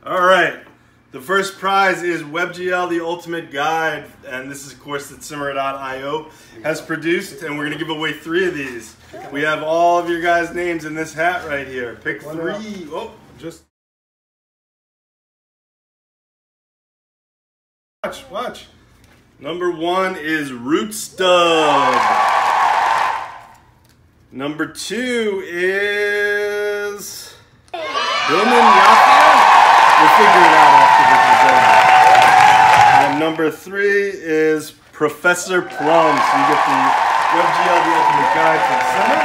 All right. The first prize is WebGL, the Ultimate Guide, and this is a course that Simmer.io has produced, and we're going to give away 3 of these. We have all of your guys' names in this hat right here. Pick 3. Oh, just watch. Number 1 is Root Stub. Number 2 is Billman Yafia. We'll figure it out after the present. And number 3 is Professor Plum. So you get the WebGL, the Ultimate Guide from Simmer.